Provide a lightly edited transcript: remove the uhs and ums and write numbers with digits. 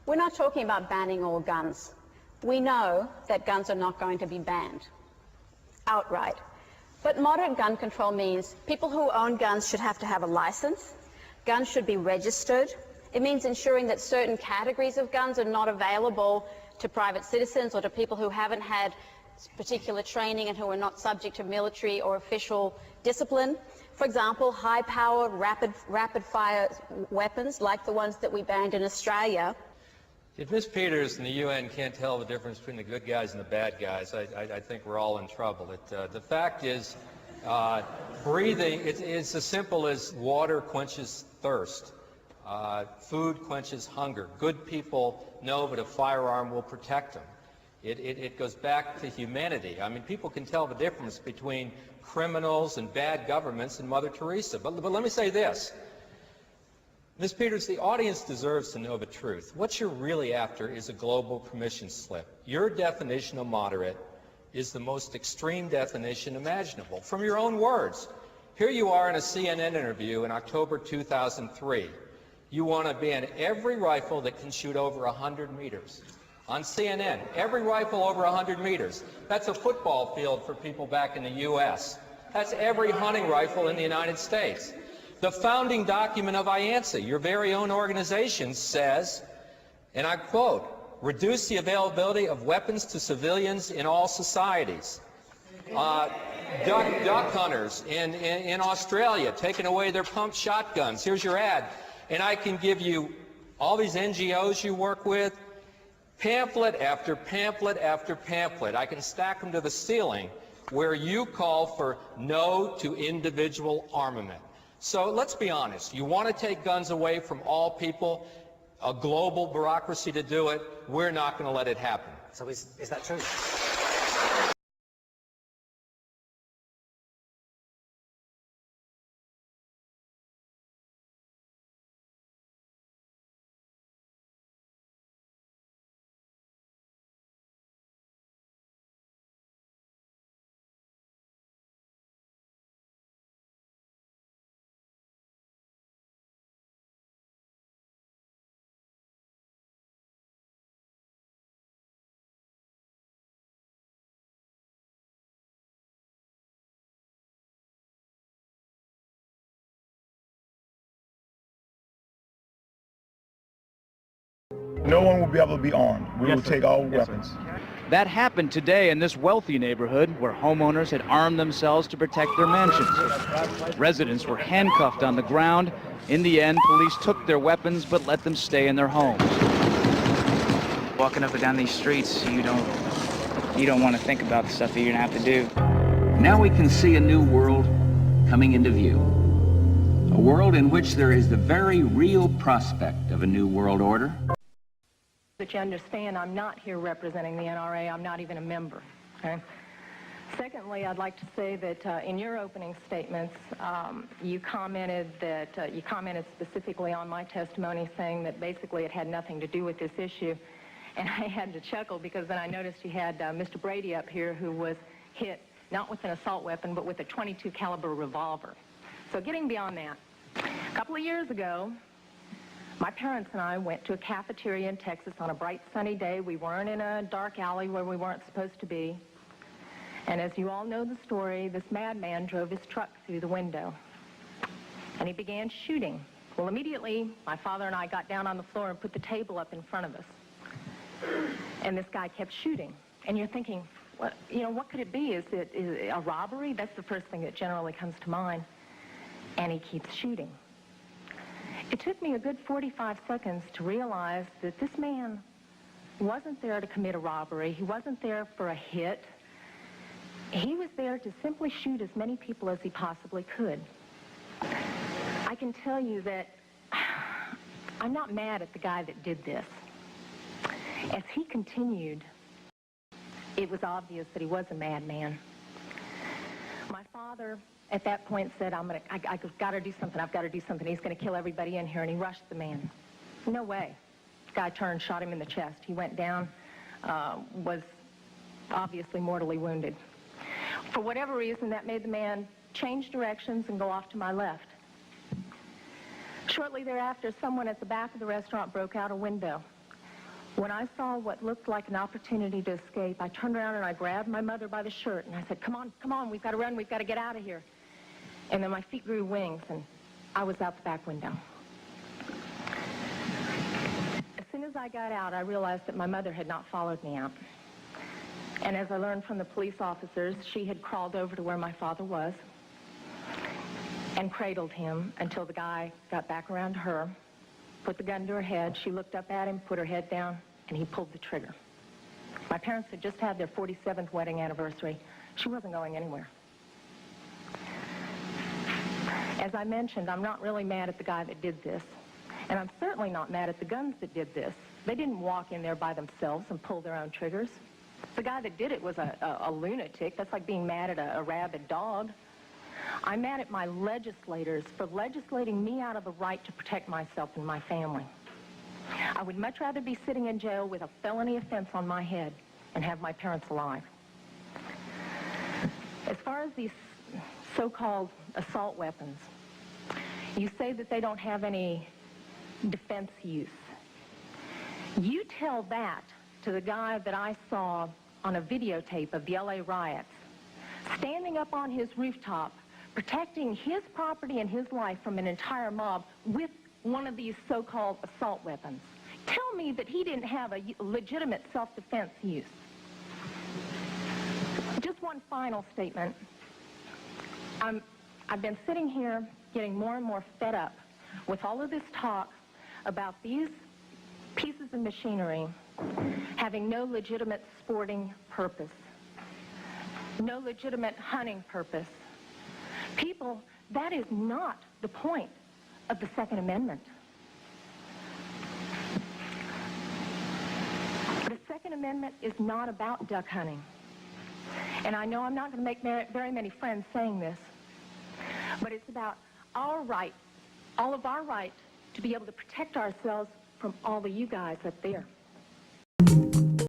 We're not talking about banning all guns. We know that guns are not going to be banned outright. But moderate gun control means people who own guns should have to have a license. Guns should be registered. It means ensuring that certain categories of guns are not available to private citizens or to people who haven't had particular training and who are not subject to military or official discipline. For example, high-powered, rapid-fire weapons like the ones that we banned in Australia. If Ms. Peters and the UN can't tell the difference between the good guys and the bad guys, I think we're all in trouble. The fact is, breathing, it's as simple as water quenches thirst. Food quenches hunger. Good people know that a firearm will protect them. It goes back to humanity. I mean, people can tell the difference between criminals and bad governments and Mother Teresa. But let me say this. Ms. Peters, the audience deserves to know the truth. What you're really after is a global permission slip. Your definition of moderate is the most extreme definition imaginable. From your own words, here you are in a CNN interview in October 2003. You want to ban every rifle that can shoot over 100 meters. On CNN, every rifle over 100 meters. That's a football field for people back in the U.S. That's every hunting rifle in the United States. The founding document of IANSA, your very own organization, says, and I quote, reduce the availability of weapons to civilians in all societies. Duck hunters in Australia taking away their pump shotguns. Here's your ad. And I can give you all these NGOs you work with, pamphlet after pamphlet after pamphlet. I can stack them to the ceiling where you call for no to individual armament. So let's be honest. You want to take guns away from all people, a global bureaucracy to do it. We're not going to let it happen. So is that true? No one will be able to be armed. We will take all weapons. That happened today in this wealthy neighborhood where homeowners had armed themselves to protect their mansions. Residents were handcuffed on the ground. In the end, police took their weapons but let them stay in their homes. Walking up and down these streets, you don't want to think about the stuff that you're going to have to do. Now we can see a new world coming into view. A world in which there is the very real prospect of a new world order. That you understand, I'm not here representing the NRA. I'm not even a member. Okay? Secondly, I'd like to say that in your opening statements, you commented specifically on my testimony, saying that basically it had nothing to do with this issue. And I had to chuckle because then I noticed you had Mr. Brady up here, who was hit not with an assault weapon, but with a .22 caliber revolver. So getting beyond that, a couple of years ago, my parents and I went to a cafeteria in Texas on a bright sunny day. We weren't in a dark alley where we weren't supposed to be. And as you all know the story, this madman drove his truck through the window. And he began shooting. Well, immediately, my father and I got down on the floor and put the table up in front of us. And this guy kept shooting. And you're thinking, what could it be? Is it a robbery? That's the first thing that generally comes to mind. And he keeps shooting. It took me a good 45 seconds to realize that this man wasn't there to commit a robbery. He wasn't there for a hit. He was there to simply shoot as many people as he possibly could. I can tell you that I'm not mad at the guy that did this. As he continued, it was obvious that he was a madman. My father at that point said, I've got to do something. I've got to do something. He's going to kill everybody in here. And he rushed the man. No way. The guy turned, shot him in the chest. He went down, was obviously mortally wounded. For whatever reason, that made the man change directions and go off to my left. Shortly thereafter, someone at the back of the restaurant broke out a window. When I saw what looked like an opportunity to escape, I turned around and I grabbed my mother by the shirt and I said, come on, we've got to run, we've got to get out of here. And then my feet grew wings and I was out the back window. As soon as I got out, I realized that my mother had not followed me out. And as I learned from the police officers, she had crawled over to where my father was and cradled him until the guy got back around to her, put the gun to her head. She looked up at him, put her head down, and he pulled the trigger. My parents had just had their 47th wedding anniversary. She wasn't going anywhere. As I mentioned, I'm not really mad at the guy that did this, and I'm certainly not mad at the guns that did this. They didn't walk in there by themselves and pull their own triggers. The guy that did it was a lunatic. That's like being mad at a rabid dog. I'm mad at my legislators for legislating me out of the right to protect myself and my family. I would much rather be sitting in jail with a felony offense on my head and have my parents alive. As far as these so-called assault weapons, you say that they don't have any defense use. You tell that to the guy that I saw on a videotape of the LA riots, standing up on his rooftop, protecting his property and his life from an entire mob with one of these so-called assault weapons. Tell me that he didn't have a legitimate self-defense use. Just one final statement. I've been sitting here getting more and more fed up with all of this talk about these pieces of machinery having no legitimate sporting purpose, no legitimate hunting purpose. People, that is not the point of the Second Amendment. The Second Amendment is not about duck hunting. And I know I'm not going to make very many friends saying this, but it's about our right, all of our right to be able to protect ourselves from all of you guys up there.